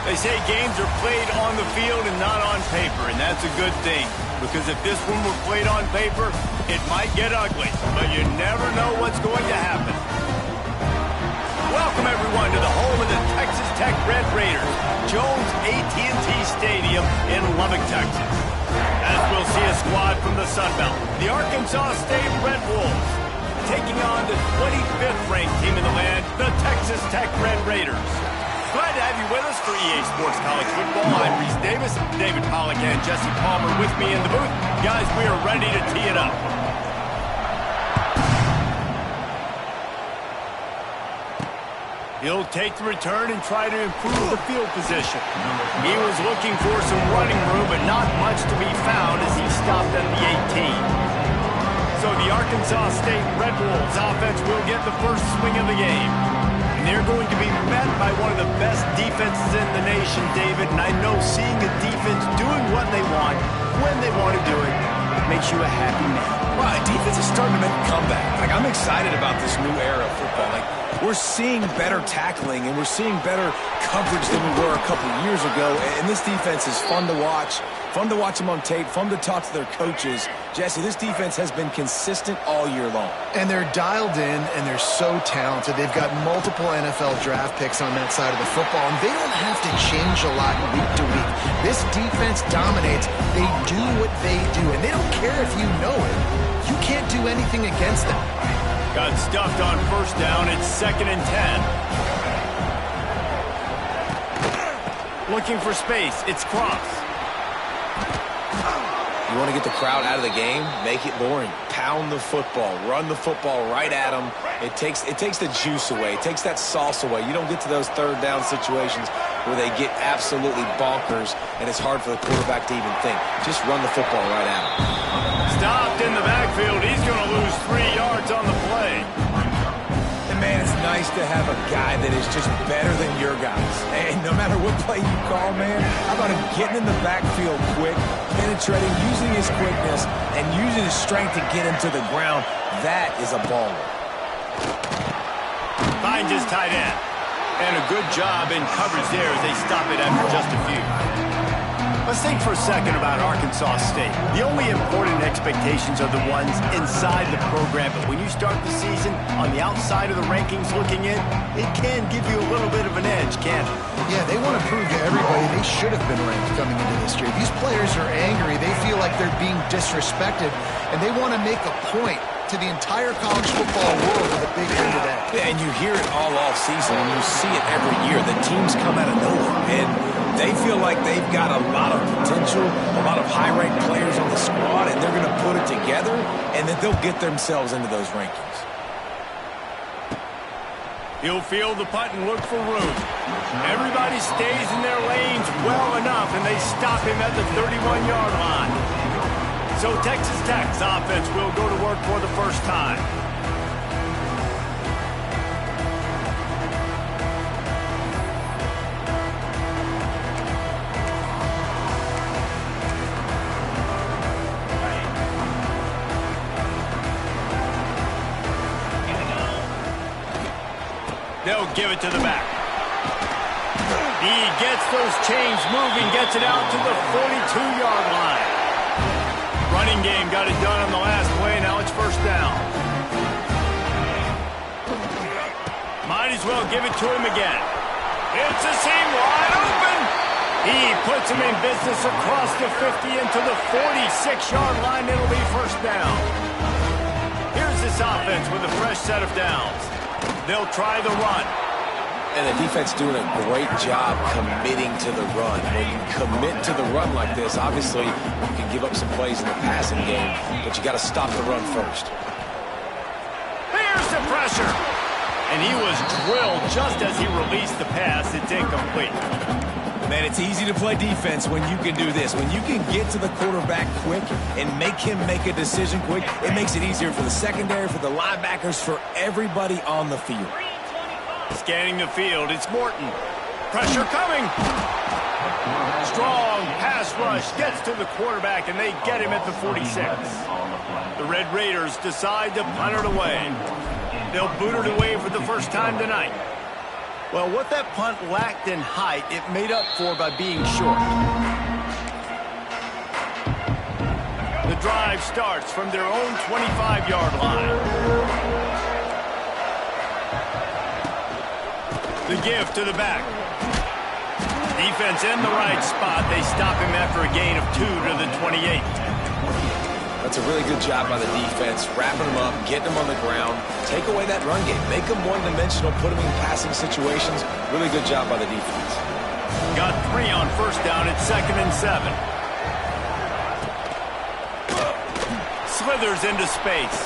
They say games are played on the field and not on paper, and that's a good thing. Because if this one were played on paper, it might get ugly. But you never know what's going to happen. Welcome, everyone, to the home of the Texas Tech Red Raiders, Jones AT&T Stadium in Lubbock, Texas. As we'll see a squad from the Sun Belt, the Arkansas State Red Wolves, taking on the 25th ranked team in the land, the Texas Tech Red Raiders. Glad to have you with us for EA Sports College Football. I'm Reese Davis, David Pollack and Jesse Palmer with me in the booth. Guys, we are ready to tee it up. He'll take the return and try to improve the field position. He was looking for some running room, but not much to be found as he stopped at the 18. So the Arkansas State Red Wolves offense will get the first swing of the game. And they're going to be met by one of the best defenses in the nation, David. And I know seeing a defense doing what they want, when they want to do it, makes you a happy man. Well, defense is starting to make a comeback. I'm excited about this new era of football. We're seeing better tackling, and we're seeing better coverage than we were a couple of years ago. And this defense is fun to watch. Fun to watch them on tape. Fun to talk to their coaches. Jesse, this defense has been consistent all year long. And they're dialed in, and they're so talented. They've got multiple NFL draft picks on that side of the football, and they don't have to change a lot week to week. This defense dominates. They do what they do, and they don't care if you know it. You can't do anything against them. Got stuffed on first down. It's 2nd and 10. Looking for space. It's Cross. You want to get the crowd out of the game? Make it boring. Pound the football. Run the football right at them. It takes the juice away. It takes that sauce away. You don't get to those third down situations where they get absolutely bonkers, and it's hard for the quarterback to even think. Just run the football right at them. Stopped in the backfield. He's going to lose 3 yards on the play. And, man, it's nice to have a guy that is just better than your guys. And no matter what play you call, man, how about him getting in the backfield quick, penetrating, using his quickness, and using his strength to get him to the ground? That is a baller. Finds his tight end. And a good job in coverage there as they stop it after just a few. Let's think for a second about Arkansas State. The only important expectations are the ones inside the program, but when you start the season on the outside of the rankings looking in, it can give you a little bit of an edge, can't it? Yeah, they want to prove to everybody they should have been ranked coming into this year. These players are angry. They feel like they're being disrespected, and they want to make a point to the entire college football world with a big win today. Yeah, and you hear it all off season, and you see it every year. The teams come out of nowhere, and they feel like they've got a lot of potential, a lot of high-ranked players on the squad, and they're going to put it together, and then they'll get themselves into those rankings. He'll field the punt and look for room. Everybody stays in their lanes well enough, and they stop him at the 31-yard line. So Texas Tech's offense will go to work for the first time. They'll give it to the back. He gets those chains moving, gets it out to the 42-yard line. Running game got it done on the last play. Now it's first down. Might as well give it to him again. It's a seam wide open. He puts him in business across the 50 into the 46-yard line. It'll be first down. Here's this offense with a fresh set of downs. They'll try the run. And the defense doing a great job committing to the run. When you commit to the run like this, obviously you can give up some plays in the passing game, but you got to stop the run first. Here's the pressure. And he was drilled just as he released the pass. It's incomplete. Man, it's easy to play defense when you can do this. When you can get to the quarterback quick and make him make a decision quick, it makes it easier for the secondary, for the linebackers, for everybody on the field. Scanning the field, it's Morton. Pressure coming. Strong pass rush gets to the quarterback, and they get him at the 46. The Red Raiders decide to punt it away. They'll boot it away for the first time tonight. Well, what that punt lacked in height, it made up for by being short. The drive starts from their own 25-yard line. The give to the back. Defense in the right spot. They stop him after a gain of 2 to the 28. That's a really good job by the defense, wrapping them up, getting them on the ground, take away that run game, make them one-dimensional, put them in passing situations. Really good job by the defense. Got 3 on first down. It's 2nd and 7. Slithers into space.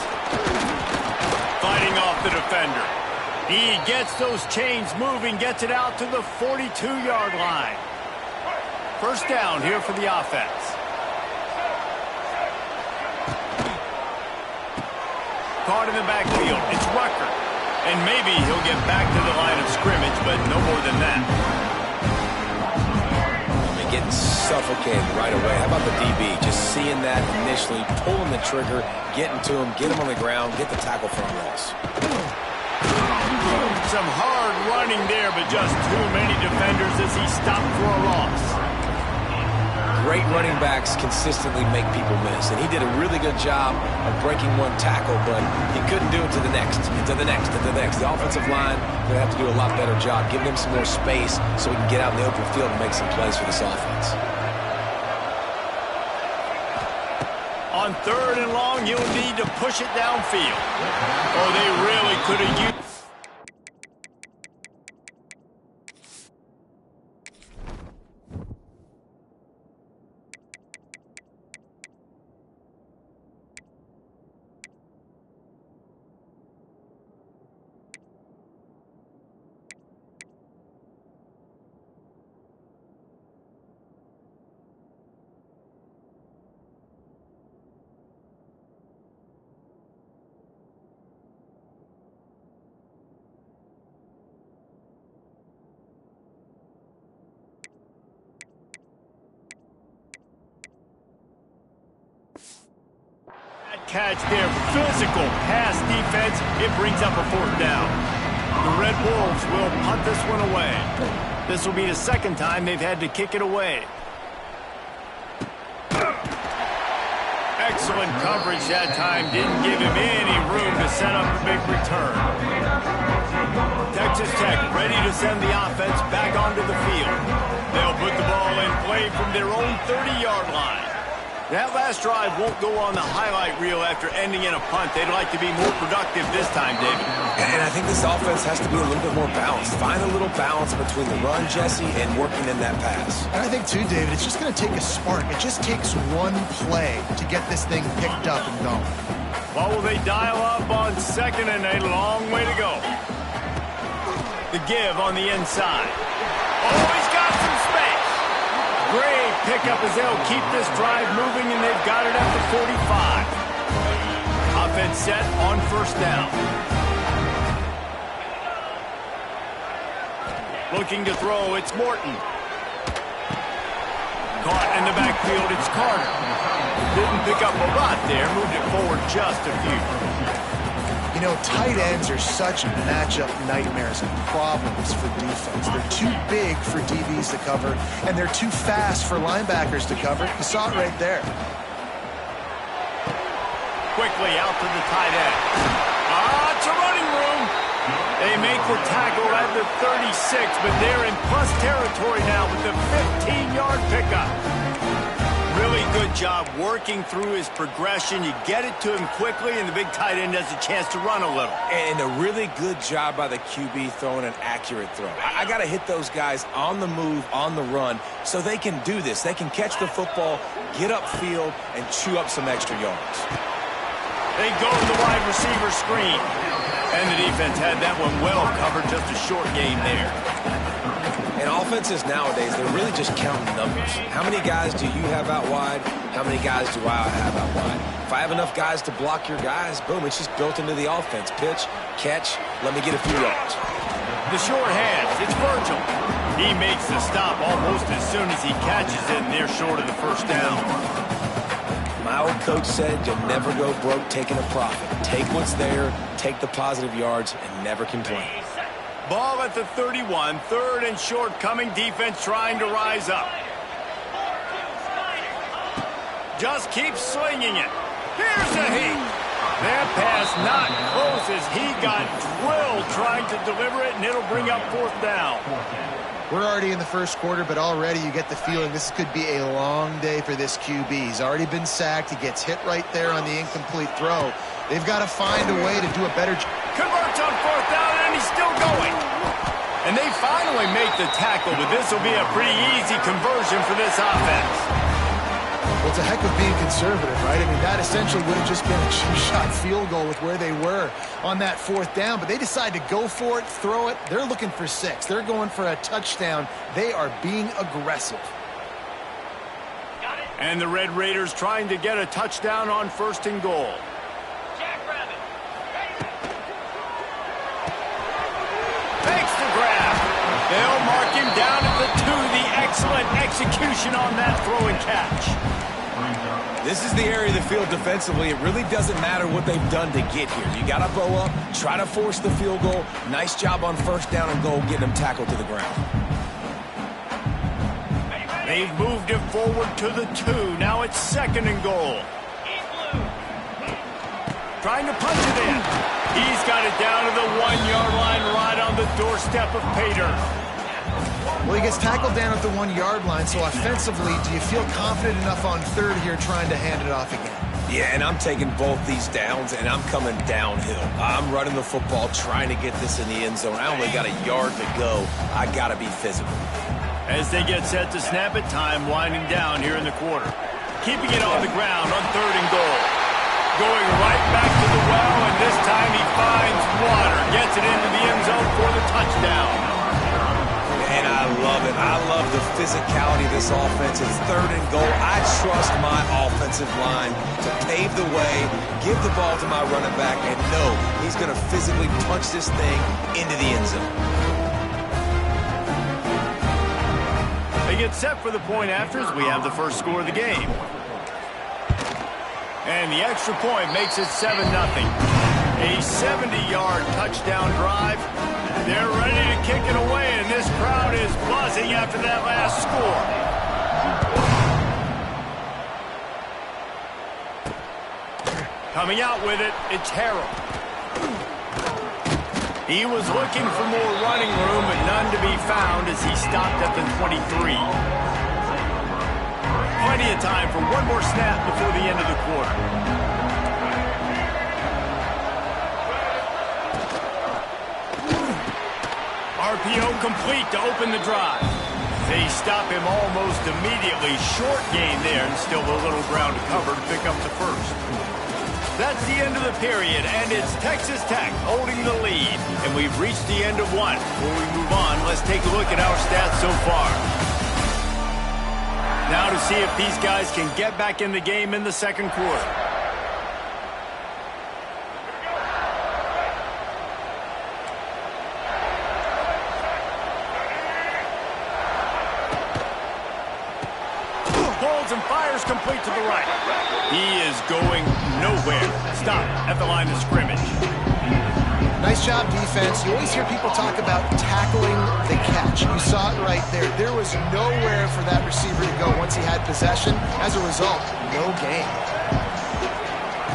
Fighting off the defender. He gets those chains moving, gets it out to the 42-yard line. First down here for the offense. Caught in the backfield. It's Rucker. And maybe he'll get back to the line of scrimmage, but no more than that. They're getting suffocated right away. How about the DB? Just seeing that initially, pulling the trigger, getting to him, get him on the ground, get the tackle for a loss. Some hard running there, but just too many defenders as he stopped for a loss. Great running backs consistently make people miss, and he did a really good job of breaking one tackle, but he couldn't do it to the next, and to the next, and to the next. The offensive line going to have to do a lot better job, giving him some more space so he can get out in the open field and make some plays for this offense. On 3rd and long, you'll need to push it downfield. Oh, they really could have used... Catch their physical pass defense. It brings up a 4th down. The Red Wolves will punt this one away. This will be the 2nd time they've had to kick it away. Excellent coverage that time. Didn't give him any room to set up a big return. Texas Tech ready to send the offense back onto the field. They'll put the ball in play from their own 30-yard line. That last drive won't go on the highlight reel after ending in a punt. They'd like to be more productive this time, David. And I think this offense has to be a little bit more balanced. Find a little balance between the run, Jesse, and working in that pass. And I think, too, David, it's just going to take a spark. It just takes one play to get this thing picked up and going. Well, will they dial up on 2nd and a long way to go? The give on the inside. Oh, he's got some space. Great pickup as they'll keep this drive moving, and they've got it at the 45. Offense set on 1st down. Looking to throw, it's Morton. Caught in the backfield, it's Carter. Didn't pick up a lot there, moved it forward just a few. You know, tight ends are such matchup nightmares and problems for defense. They're too big for DBs to cover, and they're too fast for linebackers to cover. You saw it right there. Quickly out to the tight end. It's a running room. They make the tackle at the 36, but they're in plus territory now with the 15-yard pickup. Really good job working through his progression. You get it to him quickly, and the big tight end has a chance to run a little. And a really good job by the QB throwing an accurate throw. I got to hit those guys on the move, on the run, so they can do this. They can catch the football, get upfield, and chew up some extra yards. They go to the wide receiver screen. And the defense had that one well covered, just a short game there. And offenses nowadays, they're really just counting numbers. How many guys do you have out wide? How many guys do I have out wide? If I have enough guys to block your guys, boom, it's just built into the offense. Pitch, catch, let me get a few yards. The short hands, it's Virgil. He makes the stop almost as soon as he catches it, and they're short of the 1st down. My old coach said you'll never go broke taking a profit. Take what's there, take the positive yards, and never complain. Ball at the 31, 3rd and short coming, defense trying to rise up. Just keeps slinging it. Here's a heat. That pass not close as he got drilled trying to deliver it, and it'll bring up 4th down. We're already in the first quarter, but already you get the feeling this could be a long day for this QB. He's already been sacked. He gets hit right there on the incomplete throw. They've got to find a way to do a better job. Converts on 4th down, and he's still going. And they finally make the tackle, but this will be a pretty easy conversion for this offense. Well, it's a heck of being conservative, right? I mean, that essentially would have just been a two-shot field goal with where they were on that 4th down, but they decide to go for it, throw it. They're looking for 6. They're going for a touchdown. They are being aggressive. And the Red Raiders trying to get a touchdown on 1st and goal. Makes the grab. They'll mark him down at the 2. The excellent execution on that throw and catch. This is the area of the field defensively. It really doesn't matter what they've done to get here. You got to bow up, try to force the field goal. Nice job on 1st down and goal, getting them tackled to the ground. They've moved it forward to the 2. Now it's 2nd and goal. Trying to punch it in. He's got it down to the 1-yard line right on the doorstep of Pater. Well, he gets tackled down at the 1-yard line, so offensively, do you feel confident enough on 3rd here trying to hand it off again? Yeah, and I'm taking both these downs, and I'm coming downhill. I'm running the football, trying to get this in the end zone. I only got a yard to go. I got to be physical. As they get set to snap it, time winding down here in the quarter. Keeping it on the ground on 3rd and goal. Going right back to the well, and this time he finds water. Gets it into the end zone for the touchdown. And I love it. I love the physicality of this offense. It's 3rd and goal. I trust my offensive line to pave the way, give the ball to my running back, and know he's going to physically punch this thing into the end zone. They get set for the point after as we have the first score of the game. And the extra point makes it 7-0. A 70-yard touchdown drive. They're ready to kick it away, and this crowd is buzzing after that last score. Coming out with it, it's Harold. He was looking for more running room, but none to be found as he stopped at the 23. Plenty of time for one more snap before the end of the quarter. RPO complete to open the drive. They stop him almost immediately. Short gain there, and still a little ground to cover to pick up the 1st. That's the end of the period, and it's Texas Tech holding the lead. And we've reached the end of 1. Before we move on, let's take a look at our stats so far. Now to see if these guys can get back in the game in the 2nd quarter. And fires complete to the right. He is going nowhere. Stop at the line of scrimmage. Nice job, defense. You always hear people talk about tackling the catch. You saw it right there. There was nowhere for that receiver to go once he had possession. As a result, no gain.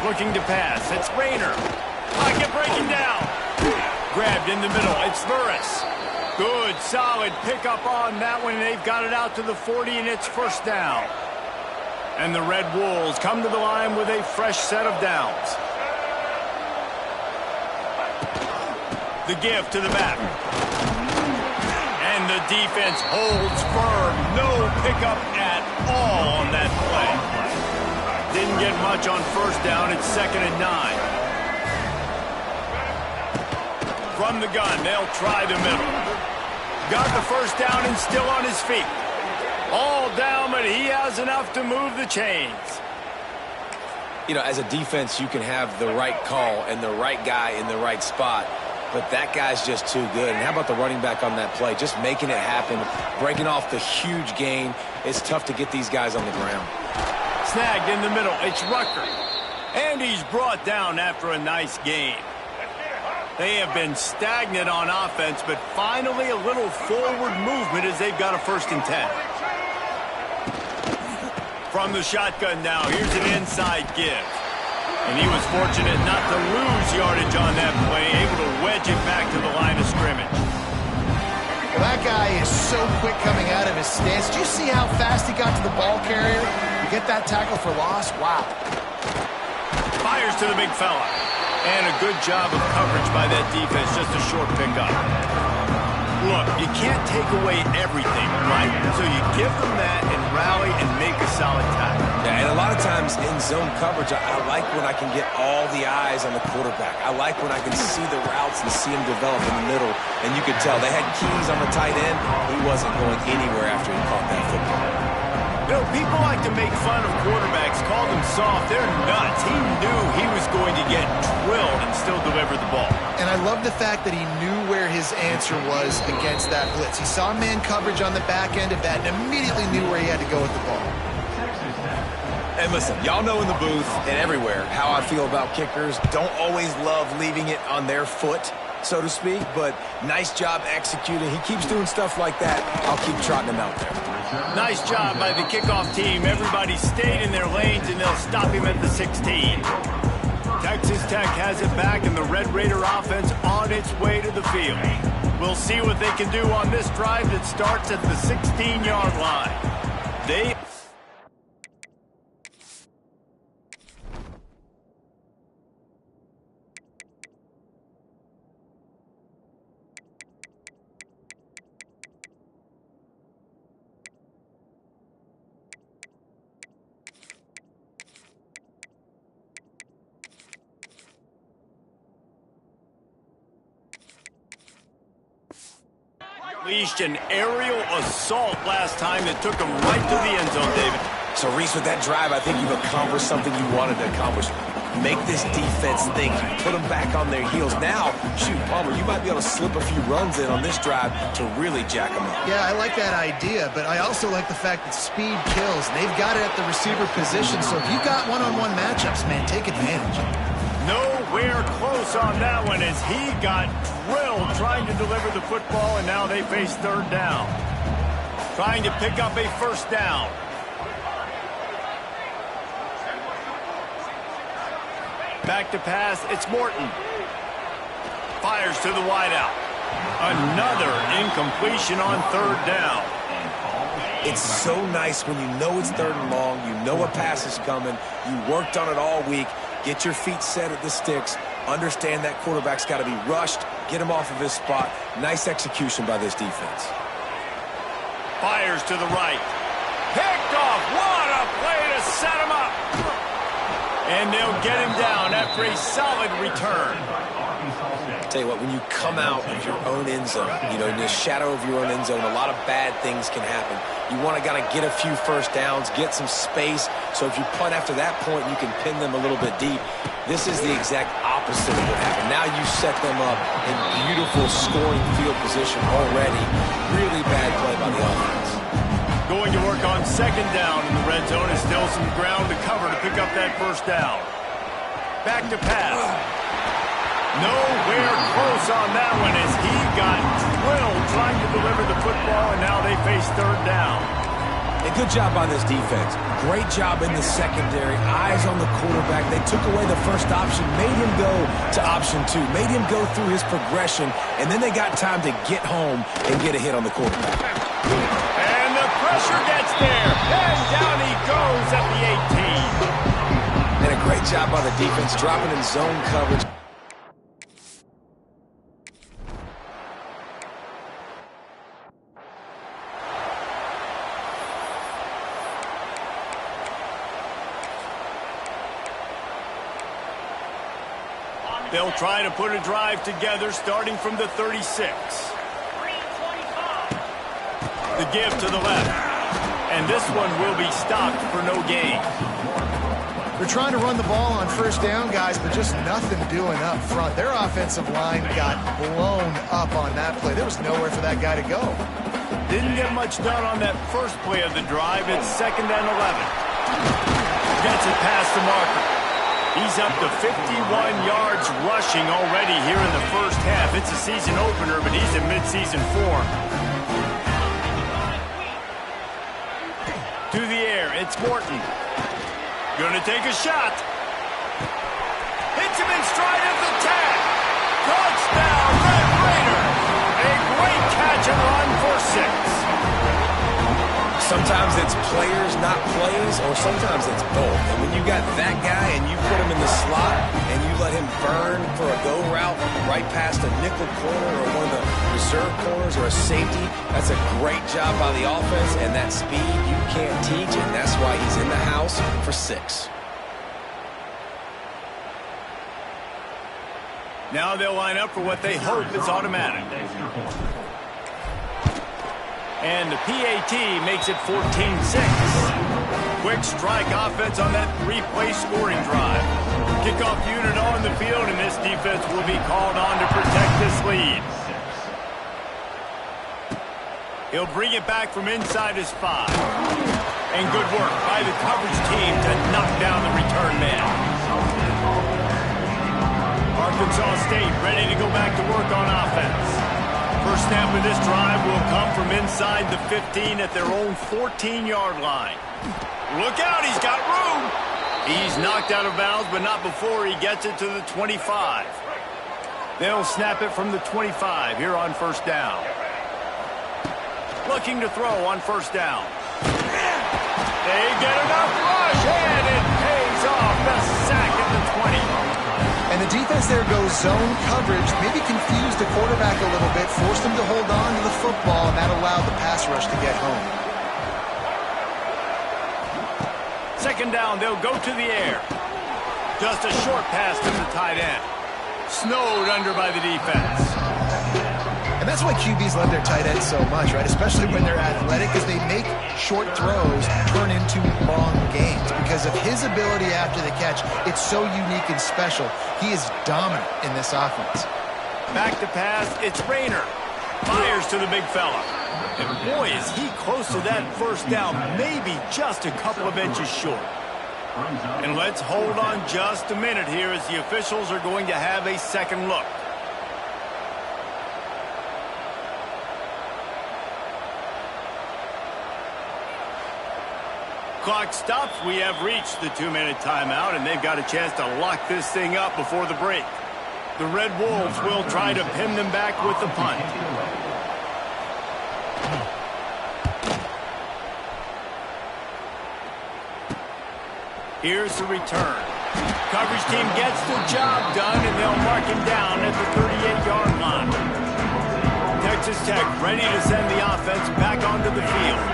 Looking to pass. It's Rayner. Pocket breaking down. Grabbed in the middle. It's Burris. Good, solid pickup on that one. They've got it out to the 40, and it's 1st down. And the Red Wolves come to the line with a fresh set of downs. The give to the back. And the defense holds firm. No pickup at all on that play. Didn't get much on 1st down. It's 2nd and 9. From the gun, they'll try the middle. Got the 1st down and still on his feet. All down, but he has enough to move the chains. You know, as a defense, you can have the right call and the right guy in the right spot, but that guy's just too good. And how about the running back on that play? Just making it happen, breaking off the huge gain. It's tough to get these guys on the ground. Snagged in the middle. It's Rucker. And he's brought down after a nice gain. They have been stagnant on offense, but finally a little forward movement as they've got a 1st and 10. From the shotgun now, here's an inside give. And he was fortunate not to lose yardage on that play, able to wedge it back to the line of scrimmage. Well, that guy is so quick coming out of his stance. Did you see how fast he got to the ball carrier? You get that tackle for loss? Wow. Fires to the big fella. And a good job of coverage by that defense, just a short pickup. Look, you can't take away everything, right? So you give them that and rally and make a solid tackle. Yeah, and a lot of times in zone coverage, I like when I can get all the eyes on the quarterback. I like when I can see the routes and see him develop in the middle. And you could tell they had keys on the tight end. He wasn't going anywhere after he caught that football. You know, people like to make fun of quarterbacks, call them soft. They're nuts. He knew he was going to get drilled and still deliver the ball. And I love the fact that he knew where his answer was against that blitz. He saw man coverage on the back end of that and immediately knew where he had to go with the ball. And listen, y'all know in the booth and everywhere how I feel about kickers. Don't always love leaving it on their foot, so to speak, but nice job executing. He keeps doing stuff like that. I'll keep trotting him out there. Nice job by the kickoff team. Everybody stayed in their lanes, and they'll stop him at the 16. Texas Tech has it back, and the Red Raider offense on its way to the field. We'll see what they can do on this drive that starts at the 16-yard line. They... Unleashed an aerial assault last time that took him right to the end zone, David. So, Reese, with that drive, I think you've accomplished something you wanted to accomplish. Make this defense think. Put them back on their heels. Now, shoot, Palmer, you might be able to slip a few runs in on this drive to really jack them up. Yeah, I like that idea, but I also like the fact that speed kills. And they've got it at the receiver position, so if you've got one-on-one matchups, man, take advantage. Nowhere close on that one as he got drilled trying to deliver the football, and now they face 3rd down. Trying to pick up a 1st down. Back to pass, it's Morton. Fires to the wideout. Another incompletion on 3rd down. It's so nice when you know it's 3rd and long, you know a pass is coming, you worked on it all week, get your feet set at the sticks, understand that quarterback's got to be rushed, get him off of his spot. Nice execution by this defense. Fires to the right. Picked off. What a play to set him up. And they'll get him down after a solid return. Tell you what, when you come out of your own end zone, you know, in the shadow of your own end zone, a lot of bad things can happen. You want to kind of get a few 1st downs, get some space, so if you punt after that point, you can pin them a little bit deep. This is the exact opposite of what happened. Now you set them up in beautiful scoring field position already. Really bad play by the offense. Going to work on 2nd down in the red zone is still some ground to cover to pick up that 1st down. Back to pass. Nowhere close on that one as he got drilled trying to deliver the football, and now they face 3rd down. A good job by this defense. Great job in the secondary. Eyes on the quarterback. They took away the 1st option, made him go to option 2, made him go through his progression, and then they got time to get home and get a hit on the quarterback. And the pressure gets there, and down he goes at the 18. And a great job by the defense, dropping in zone coverage. They'll try to put a drive together starting from the 36. The give to the left. And this one will be stopped for no gain. They're trying to run the ball on 1st down, guys, but just nothing doing up front. Their offensive line got blown up on that play. There was nowhere for that guy to go. Didn't get much done on that first play of the drive. It's 2nd and 11. Gets it past the marker. He's up to 51 yards rushing already here in the first half. It's a season opener, but he's in midseason form. To the air, it's Morton. Gonna take a shot. Hits him in stride of the tag. Touchdown, Red Raider. A great catch and run for 6. Sometimes it's players, not plays, or sometimes it's both. And when you got that guy and you put him in the slot and you let him burn for a go route right past a nickel corner or one of the reserve corners or a safety, that's a great job by the offense, and that speed you can't teach, and that's why he's in the house for 6. Now they'll line up for what they hope is automatic. And the PAT makes it 14-6. Quick strike offense on that 3-play scoring drive. Kickoff unit on the field, and this defense will be called on to protect this lead. He'll bring it back from inside his 5. And good work by the coverage team to knock down the return man. Arkansas State ready to go back to work on offense. First snap of this drive will come from inside the 15 at their own 14-yard line. Look out, he's got room. He's knocked out of bounds, but not before he gets it to the 25. They'll snap it from the 25 here on first down. Looking to throw on first down. They get enough rush, and it pays off. The sack at the 20. And the defense there goes zone coverage, maybe confused the quarterback a little bit, forced him to hold on to the football, and that allowed the pass rush to get home. Second down, they'll go to the air. Just a short pass to the tight end. Snowed under by the defense. And that's why QBs love their tight ends so much, right? Especially when they're athletic, because they make short throws turn into long gains. Because of his ability after the catch, it's so unique and special. He is dominant in this offense. Back to pass, it's Rayner. Fires to the big fella. And boy, is he close to that first down, maybe just a couple of inches short. And let's hold on just a minute here as the officials are going to have a second look. Clock stops. We have reached the 2-minute timeout, and they've got a chance to lock this thing up before the break. The Red Wolves will try to pin them back with the punt. Here's the return. Coverage team gets the job done, and they'll mark him down at the 38-yard line. Texas Tech ready to send the offense back onto the field.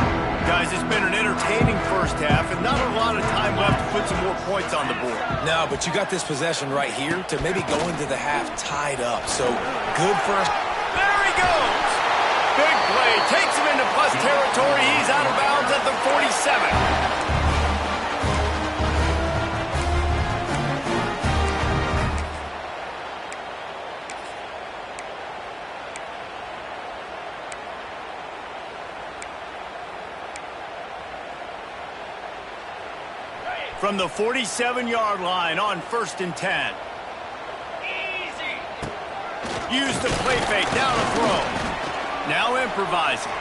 Guys, it's been an entertaining first half, and not a lot of time left to put some more points on the board. No, but you got this possession right here to maybe go into the half tied up. So good for us. There he goes. Big play. Takes him into plus territory. He's out of bounds at the 47. From the 47-yard line on 1st and 10. Easy. Use the play fake, down a throw. Now improvising.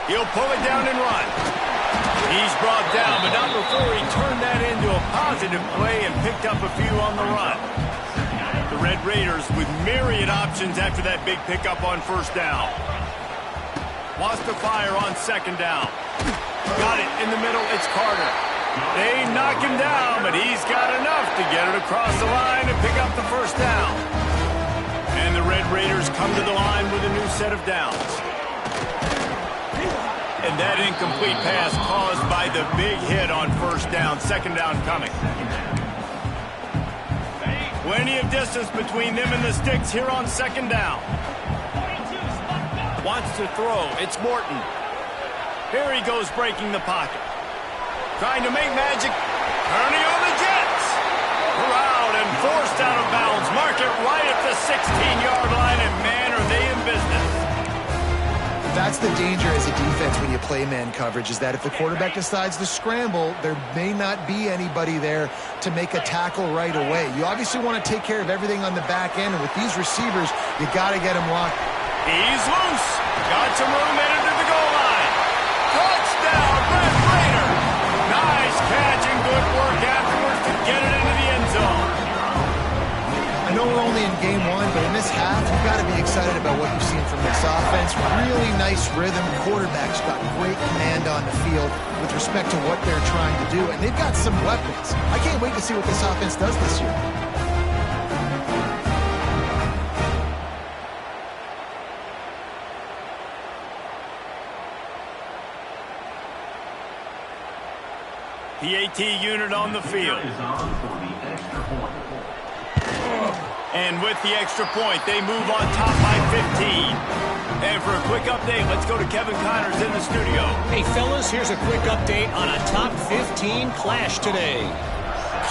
He'll pull it down and run. He's brought down, but not before he turned that into a positive play and picked up a few on the run. The Red Raiders with myriad options after that big pickup on first down. Wants to fire on second down. Got it in the middle, it's Carter. They knock him down, but he's got enough to get it across the line and pick up the first down. And the Red Raiders come to the line with a new set of downs. And that incomplete pass caused by the big hit on first down. Second down coming. Plenty of distance between them and the sticks here on second down. Wants to throw. It's Morton. Here he goes breaking the pocket. Trying to make magic. Turning on the Jets. Corralled and forced out of bounds. Mark it right at the 16-yard line, and man, are they in business. That's the danger as a defense when you play man coverage, is that if the quarterback decides to scramble, there may not be anybody there to make a tackle right away. You obviously want to take care of everything on the back end, and with these receivers, you got to get them locked. He's loose. Got some room headed to the goal line. Touchdown, Red Raider. Nice catch and good work afterwards to get it into the end zone. I know we're only in game one, but in this half, you've got to be excited about what you've seen from this offense. Really nice rhythm. Quarterback's got great command on the field with respect to what they're trying to do, and they've got some weapons. I can't wait to see what this offense does this year. PAT unit on the field. And with the extra point, they move on top by 15. And for a quick update, let's go to Kevin Connors in the studio. Hey, fellas, here's a quick update on a top 15 clash today.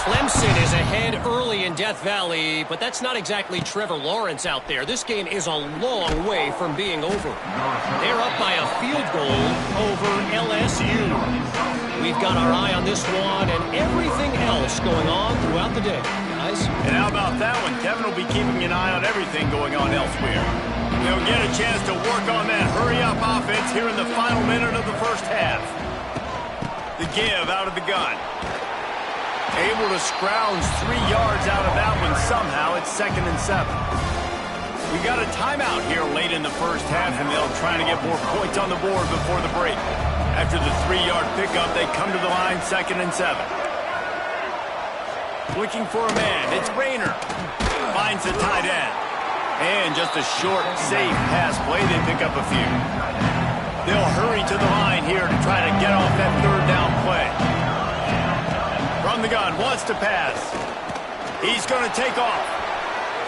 Clemson is ahead early in Death Valley, but that's not exactly Trevor Lawrence out there. This game is a long way from being over. They're up by a field goal over LSU. We've got our eye on this one and everything else going on throughout the day, guys. And how about that one? Kevin will be keeping an eye on everything going on elsewhere. They'll get a chance to work on that hurry-up offense here in the final minute of the first half. The give out of the gun. Able to scrounge 3 yards out of that one somehow. It's 2nd and 7. We got a timeout here late in the first half, and they'll try to get more points on the board before the break. After the 3-yard pickup, they come to the line, 2nd and 7. Looking for a man. It's Rayner. Finds the tight end. And just a short, safe pass play. They pick up a few. They'll hurry to the line here to try to get off that 3rd down play. From the gun, wants to pass. He's going to take off.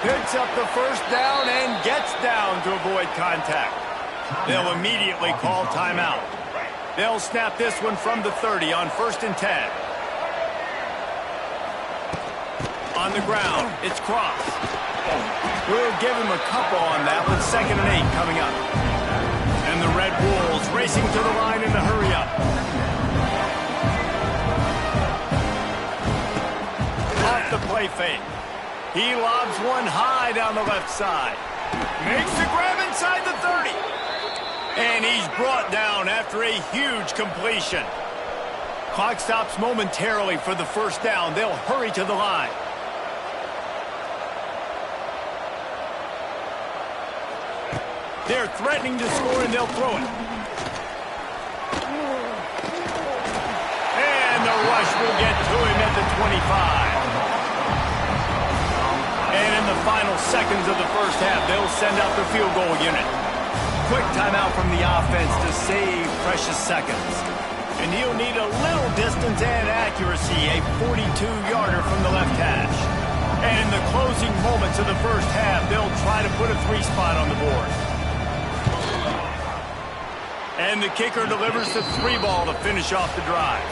Picks up the 1st down and gets down to avoid contact. They'll immediately call timeout. They'll snap this one from the 30 on 1st and 10. On the ground, it's Cross. We'll give him a couple on that one. 2nd and 8 coming up. And the Red Wolves racing to the line in the hurry-up. Off the play fake. He lobs one high down the left side. Makes the grab inside the 30. And he's brought down after a huge completion. Clock stops momentarily for the 1st down. They'll hurry to the line. They're threatening to score, and they'll throw it. And the rush will get to him at the 25. And in the final seconds of the first half, they'll send out the field goal unit. Quick timeout from the offense to save precious seconds. And he'll need a little distance and accuracy, a 42-yarder from the left hash. And in the closing moments of the first half, they'll try to put a 3-spot on the board. And the kicker delivers the 3-ball to finish off the drive.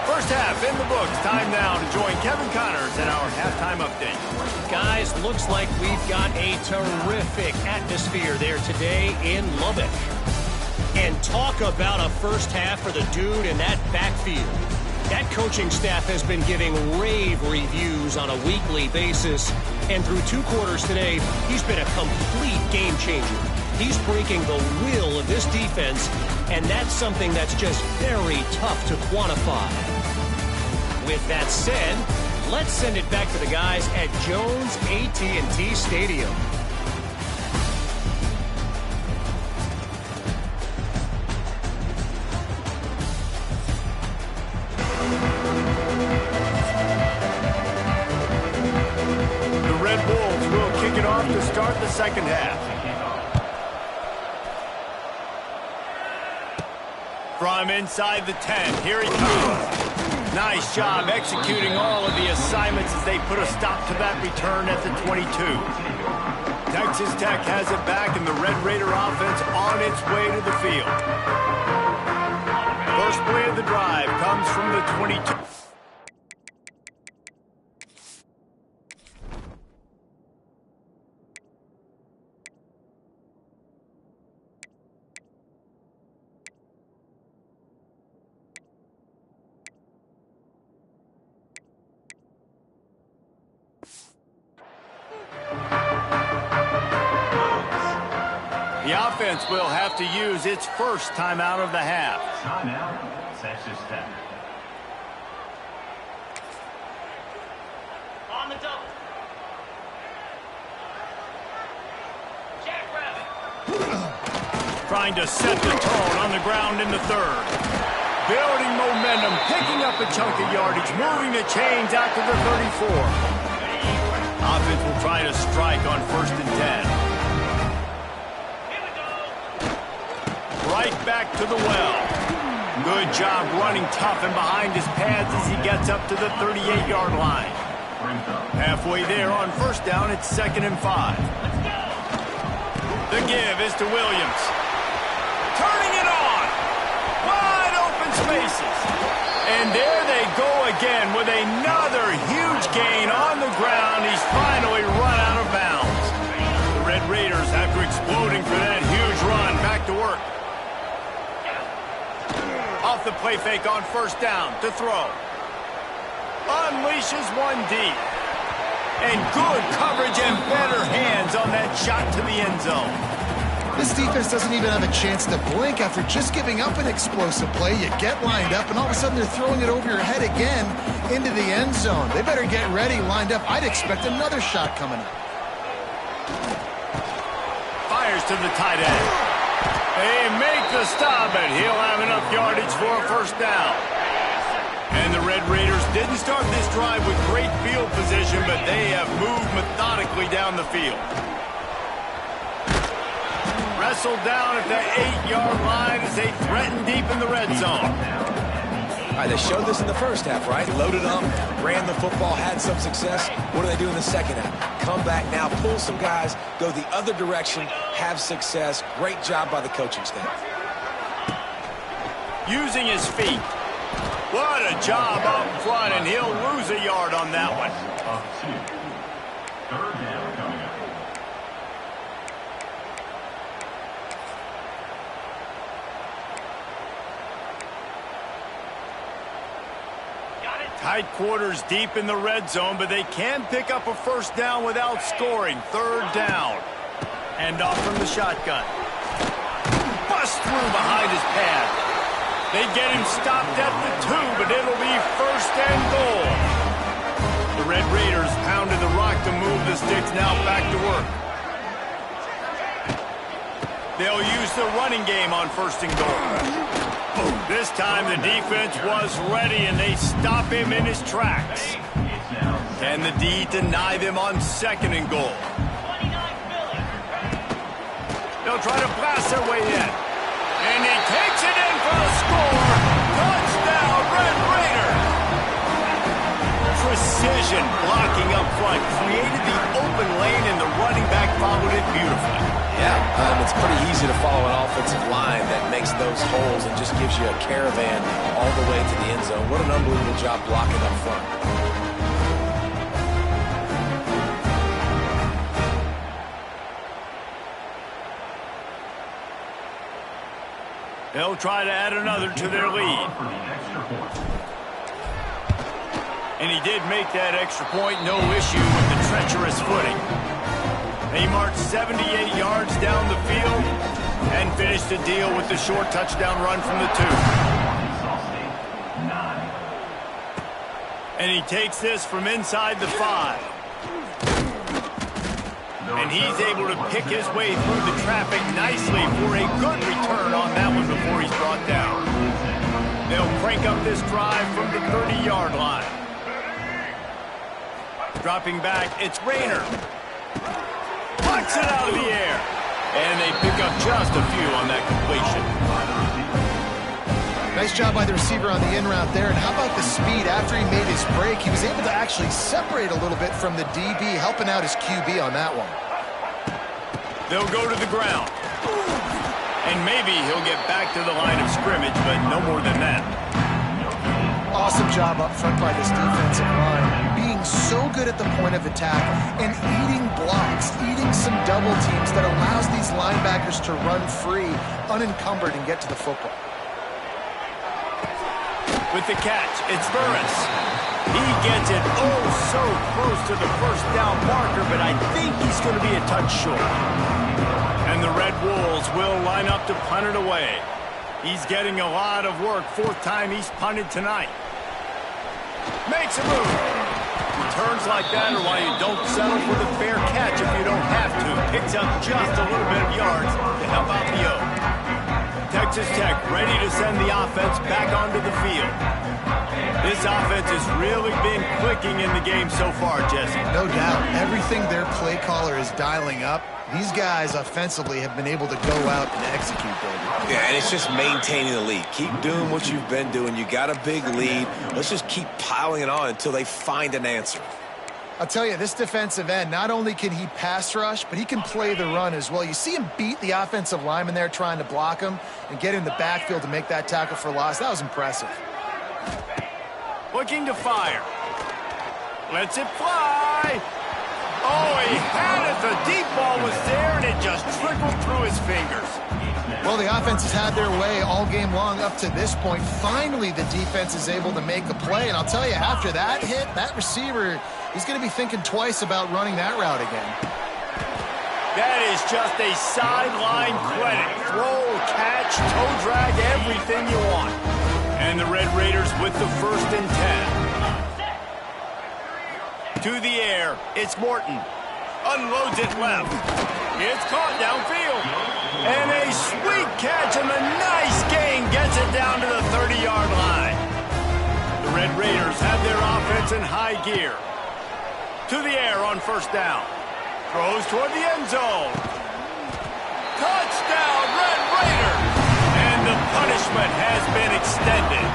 First half in the books. Time now to join Kevin Connors in our halftime update. Guys, looks like we've got a terrific atmosphere there today in Lubbock. And talk about a first half for the dude in that backfield. That coaching staff has been giving rave reviews on a weekly basis. And through 2 quarters today, he's been a complete game changer. He's breaking the will of this defense, and that's something that's just very tough to quantify. With that said, let's send it back to the guys at Jones AT&T Stadium. The Red Wolves will kick it off to start the second half. From inside the 10, here he comes. Nice job executing all of the assignments as they put a stop to that return at the 22. Texas Tech has it back, and the Red Raider offense on its way to the field. First play of the drive comes from the 22. The offense will have to use its first timeout of the half. Timeout, Texas Tech. On the double. Jackrabbit. Trying to set the tone on the ground in the third. Building momentum, picking up a chunk of yardage, moving the chains out to the 34. Offense will try to strike on 1st and 10. Right back to the well. Good job running tough and behind his pads as he gets up to the 38-yard line. Halfway there on 1st down, it's 2nd and 5. The give is to Williams. Turning it on. Wide open spaces. And there they go again with another huge gain on the ground. He's finally run out of bounds. The Red Raiders, after exploding for that huge run, back to work. Off the play fake on 1st down to throw. Unleashes one deep. And good coverage and better hands on that shot to the end zone. This defense doesn't even have a chance to blink after just giving up an explosive play. You get lined up, and all of a sudden they're throwing it over your head again into the end zone. They better get ready, lined up. I'd expect another shot coming up. Fires to the tight end. They make the stop, and he'll have enough yardage for a 1st down. And the Red Raiders didn't start this drive with great field position, but they have moved methodically down the field. Wrestled down at the 8-yard line as they threaten deep in the red zone. All right, they showed this in the first half, right? Loaded up, ran the football, had some success. What do they do in the second half? Come back now, pull some guys, go the other direction, have success. Great job by the coaching staff. Using his feet. What a job up front, and he'll lose a yard on that one. 3rd down coming up. Tight quarters deep in the red zone, but they can pick up a 1st down without scoring. 3rd down. And off from the shotgun. Bust through behind his pad. They get him stopped at the 2, but it'll be 1st and goal. The Red Raiders pounded the rock to move the sticks, now back to work. They'll use the running game on 1st and goal. This time the defense was ready, and they stop him in his tracks. Can the D deny them on 2nd and goal? They'll try to blast their way in. And he takes it in for the score. Touchdown, Red Raiders. Precision blocking up front created the open lane, and the running back followed it beautifully. Yeah, it's pretty easy to follow an offensive line that makes those holes and just gives you a caravan all the way to the end zone. What an unbelievable job blocking up front. They'll try to add another to their lead. And he did make that extra point, no issue with the treacherous footing. They marched 78 yards down the field and finished the deal with the short touchdown run from the 2. And he takes this from inside the 5. And he's able to pick his way through the traffic nicely for a good return on that one before he's brought down. They'll crank up this drive from the 30-yard line. Dropping back, it's Rayner. Plucks it out of the air. And they pick up just a few on that completion. Nice job by the receiver on the in route there. And how about the speed after he made his break? He was able to actually separate a little bit from the DB, helping out his QB on that one. They'll go to the ground. And maybe he'll get back to the line of scrimmage, but no more than that. Awesome job up front by this defensive line. Being so good at the point of attack and eating blocks, eating some double teams that allows these linebackers to run free, unencumbered, and get to the football. With the catch, it's Burris. He gets it oh so close to the 1st down marker, but I think he's going to be a touch short. And the the Red Wolves will line up to punt it away. He's getting a lot of work. 4th time he's punted tonight. Makes a move. Returns like that are why you don't settle for the fair catch if you don't have to. Picks up just a little bit of yards to help out the O. Texas Tech ready to send the offense back onto the field. This offense has really been clicking in the game so far, Jesse. No doubt. Everything their play caller is dialing up, these guys offensively have been able to go out and execute, baby. Yeah, and it's just maintaining the lead. Keep doing what you've been doing. You got a big lead. Let's just keep piling it on until they find an answer. I'll tell you, this defensive end, not only can he pass rush, but he can play the run as well. You see him beat the offensive lineman there trying to block him and get in the backfield to make that tackle for loss. That was impressive. Looking to fire. Lets it fly. Oh, he had it. The deep ball was there, and it just trickled through his fingers. Well, the offense has had their way all game long up to this point. Finally, the defense is able to make a play. And I'll tell you, after that hit, that receiver, he's going to be thinking twice about running that route again. That is just a sideline credit. Throw, catch, toe drag, everything you want. And the Red Raiders with the 1st and 10. To the air, it's Morton. Unloads it left. It's caught downfield. And a sweet catch and a nice gain gets it down to the 30-yard line. The Red Raiders have their offense in high gear. To the air on 1st down. Throws toward the end zone. Touchdown, Red Raiders! And the punishment has been extended.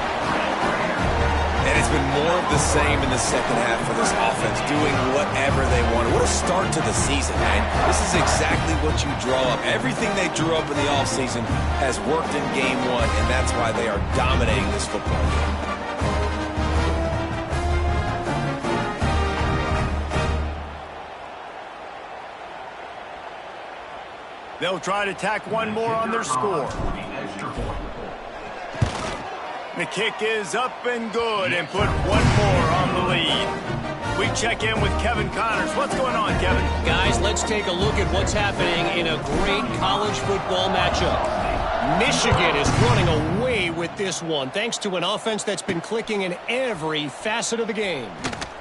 And it's been more of the same in the second half for this offense, doing whatever they want. What a start to the season, man. This is exactly what you draw up. Everything they drew up in the offseason has worked in game 1, and that's why they are dominating this football game. They'll try to tack one more on their score. The kick is up and good and put one more on the lead. We check in with Kevin Connors. What's going on, Kevin? Guys, let's take a look at what's happening in a great college football matchup. Michigan is running away with this one, thanks to an offense that's been clicking in every facet of the game.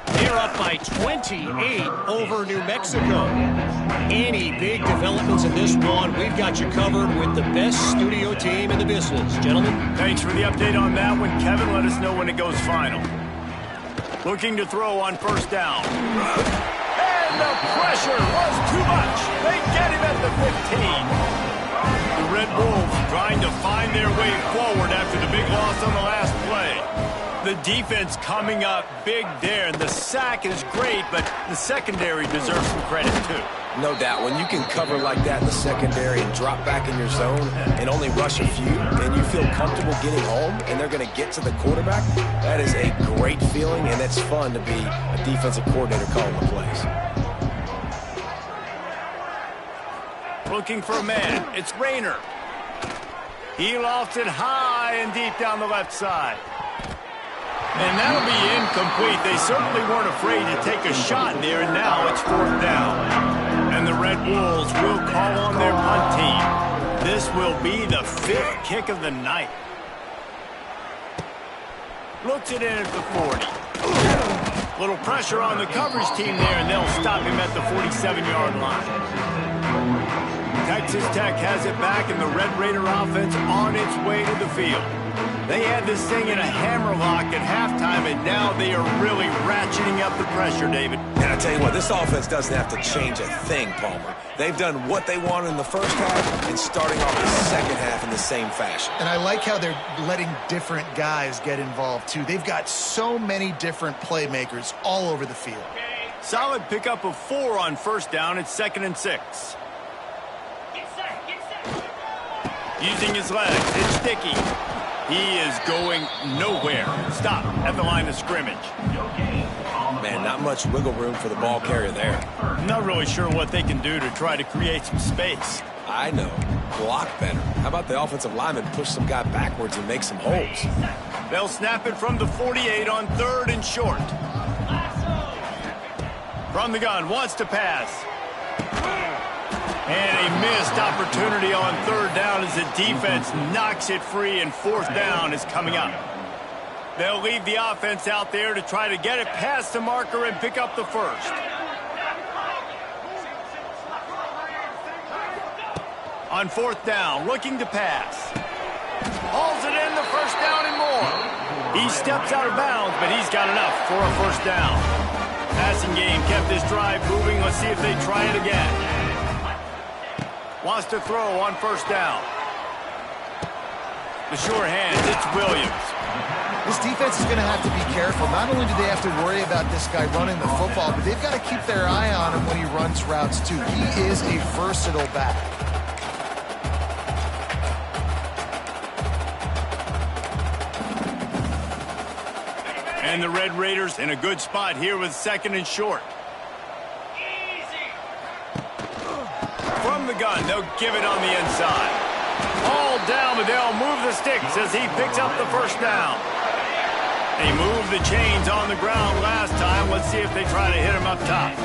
They're up by 28 over New Mexico. Any big developments in this one, we've got you covered with the best studio team in the business. Gentlemen. Thanks for the update on that one, Kevin. Let us know when it goes final. Looking to throw on 1st down. And the pressure was too much. They get him at the 15. The Red Wolves trying to find their way forward after the big loss on the last play. The defense coming up big there, and the sack is great, but the secondary deserves some credit too. No doubt. When you can cover like that in the secondary and drop back in your zone and only rush a few, and you feel comfortable getting home, and they're going to get to the quarterback, that is a great feeling, and it's fun to be a defensive coordinator calling the plays. Looking for a man. It's Rayner. He lofts it high and deep down the left side. And that'll be incomplete. They certainly weren't afraid to take a shot there, and now it's 4th down. And the Red Wolves will call on their punt team. This will be the 5th kick of the night. Looks it in at the 40. Little pressure on the coverage team there, and they'll stop him at the 47-yard line. Texas Tech has it back, and the Red Raider offense on its way to the field. They had this thing in a hammerlock at halftime, and now they are really ratcheting up the pressure, David. And I tell you what, this offense doesn't have to change a thing, Palmer. They've done what they wanted in the first half and starting off the second half in the same fashion. And I like how they're letting different guys get involved, too. They've got so many different playmakers all over the field. Solid pickup of 4 on 1st down. It's 2nd and 6. Using his legs, it's Sticky. He is going nowhere. Stop at the line of scrimmage. Man, not much wiggle room for the ball carrier there. I'm not really sure what they can do to try to create some space. I know. Block better. How about the offensive lineman push some guy backwards and make some holes? They'll snap it from the 48 on 3rd and short. From the gun, wants to pass. And a missed opportunity on third down as the defense knocks it free, and fourth down is coming up. They'll leave the offense out there to try to get it past the marker and pick up the first. On fourth down, looking to pass. Hauls it in, the first down and more. He steps out of bounds, but he's got enough for a first down. Passing game kept this drive moving. Let's see if they try it again. Wants to throw on first down. The sure hands, it's Williams. This defense is going to have to be careful. Not only do they have to worry about this guy running the football, but they've got to keep their eye on him when he runs routes too. He is a versatile back. And the Red Raiders in a good spot here with second and short. From the gun, they'll give it on the inside. All down, but they'll move the sticks as he picks up the first down. They moved the chains on the ground last time. Let's see if they try to hit him up top.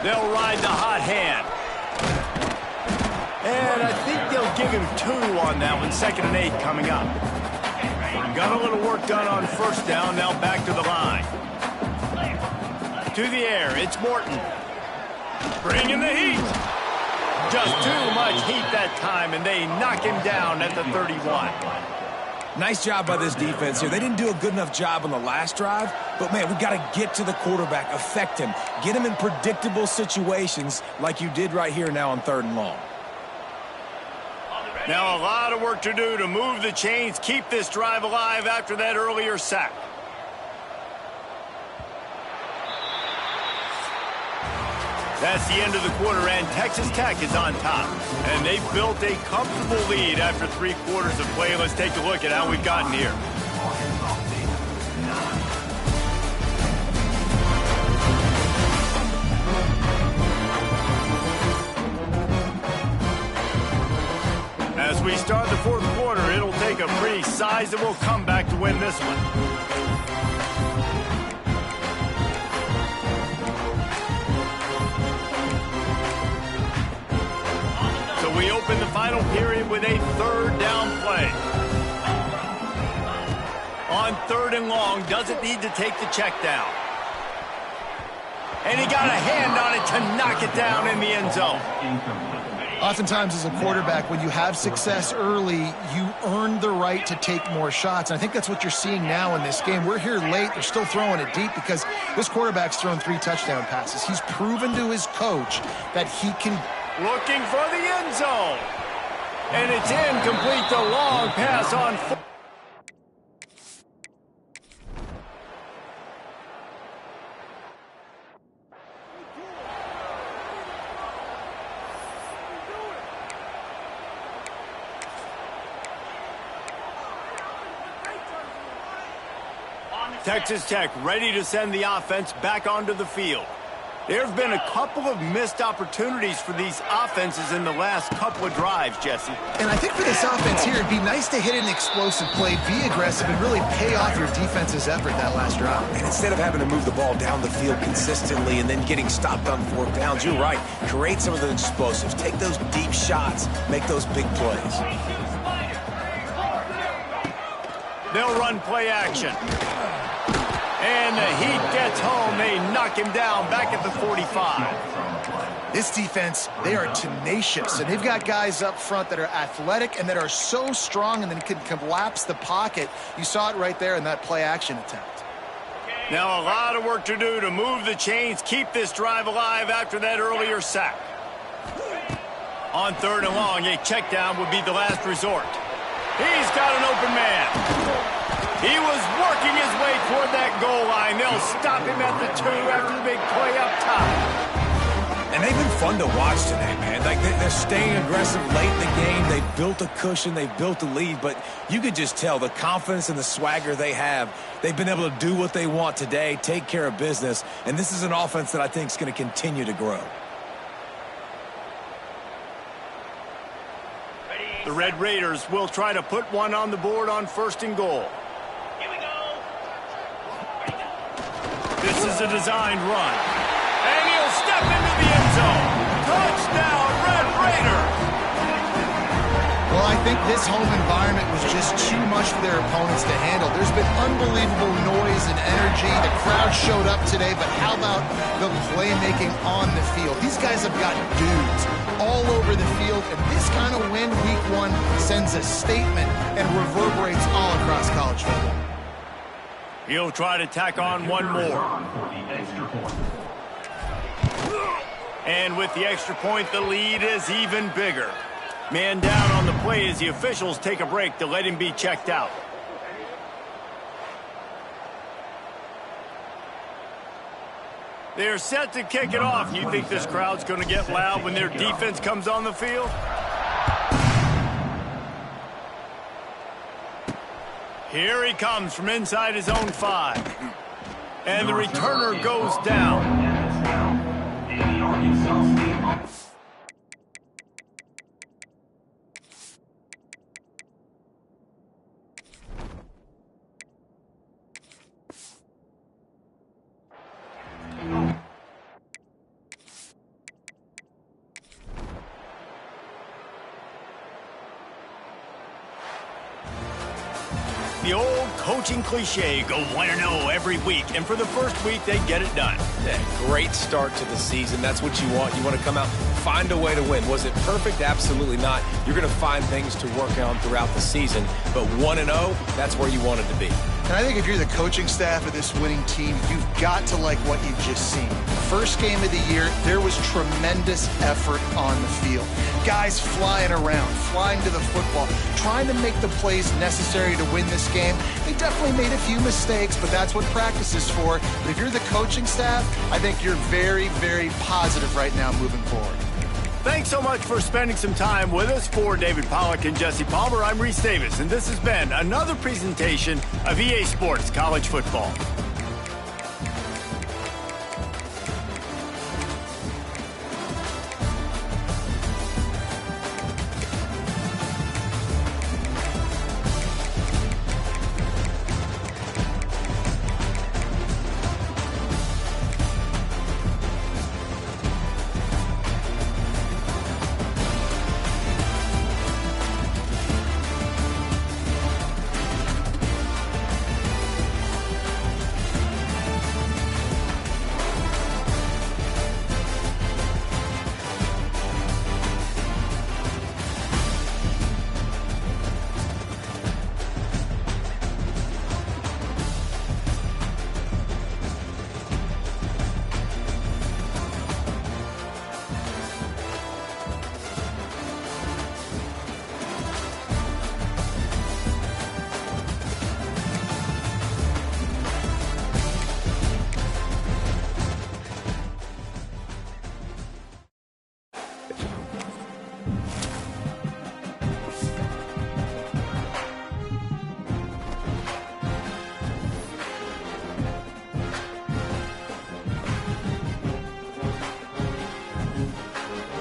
They'll ride the hot hand. And I think they'll give him 2 on that one. Second and 8 coming up. Got a little work done on first down. Now back to the line. To the air, it's Morton. Bringing the heat. Just too much heat that time, and they knock him down at the 31. Nice job by this defense here. They didn't do a good enough job on the last drive, but, man, we've got to get to the quarterback, affect him, get him in predictable situations like you did right here now on third and long. Now a lot of work to do to move the chains, keep this drive alive after that earlier sack. That's the end of the quarter, and Texas Tech is on top. And they've built a comfortable lead after 3 quarters of play. Let's take a look at how we've gotten here. As we start the fourth quarter, it'll take a pretty sizable comeback to win this one. We open the final period with a third down play. On third and long, doesn't need to take the check down. And he got a hand on it to knock it down in the end zone. Oftentimes as a quarterback, when you have success early, you earn the right to take more shots. And I think that's what you're seeing now in this game. We're here late. They're still throwing it deep because this quarterback's thrown 3 touchdown passes. He's proven to his coach that he can... Looking for the end zone. And it's incomplete. The long pass on... Texas Tech ready to send the offense back onto the field. There have been a couple of missed opportunities for these offenses in the last couple of drives, Jesse. And I think for this offense here, it'd be nice to hit an explosive play, be aggressive, and really pay off your defense's effort that last drive. And instead of having to move the ball down the field consistently and then getting stopped on 4th downs, you're right. Create some of the explosives. Take those deep shots. Make those big plays. They'll run play action. And the heat gets home. They knock him down back at the 45. This defense, they are tenacious, and they've got guys up front that are athletic and that are so strong and then can collapse the pocket. You saw it right there in that play action attempt. Now a lot of work to do to move the chains, keep this drive alive after that earlier sack. On third and long, a check down would be the last resort. He's got an open man. He was working his way toward that goal line. They'll stop him at the 2 after the big play up top. And they've been fun to watch today, man. Like they're staying aggressive late in the game. They've built a cushion. They've built a lead. But you could just tell the confidence and the swagger they have. They've been able to do what they want today, take care of business. And this is an offense that I think is going to continue to grow. The Red Raiders will try to put one on the board on first and goal. This is a designed run. And he'll step into the end zone. Touchdown! think this home environment was just too much for their opponents to handle. There's been unbelievable noise and energy. The crowd showed up today, but how about the playmaking on the field? These guys have got dudes all over the field, and this kind of win week one sends a statement and reverberates all across college football. He'll try to tack on one more. And with the extra point, the lead is even bigger. Man down on the play as the officials take a break to let him be checked out. They're set to kick it off. You think this crowd's going to get loud when their defense comes on the field? Here he comes from inside his own 5. And the returner goes down. The old coaching cliche, go 1-0 every week, and for the first week, they get it done. Yeah, great start to the season. That's what you want. You want to come out, find a way to win. Was it perfect? Absolutely not. You're going to find things to work on throughout the season, but 1-0, that's where you wanted to be. And I think if you're the coaching staff of this winning team, you've got to like what you've just seen. First game of the year, there was tremendous effort on the field. Guys flying around, flying to the football, trying to make the plays necessary to win this game. They definitely made a few mistakes, but that's what practice is for. But if you're the coaching staff, I think you're very, very positive right now moving forward. Thanks so much for spending some time with us. For David Pollack and Jesse Palmer, I'm Reese Davis, and this has been another presentation of EA Sports College Football.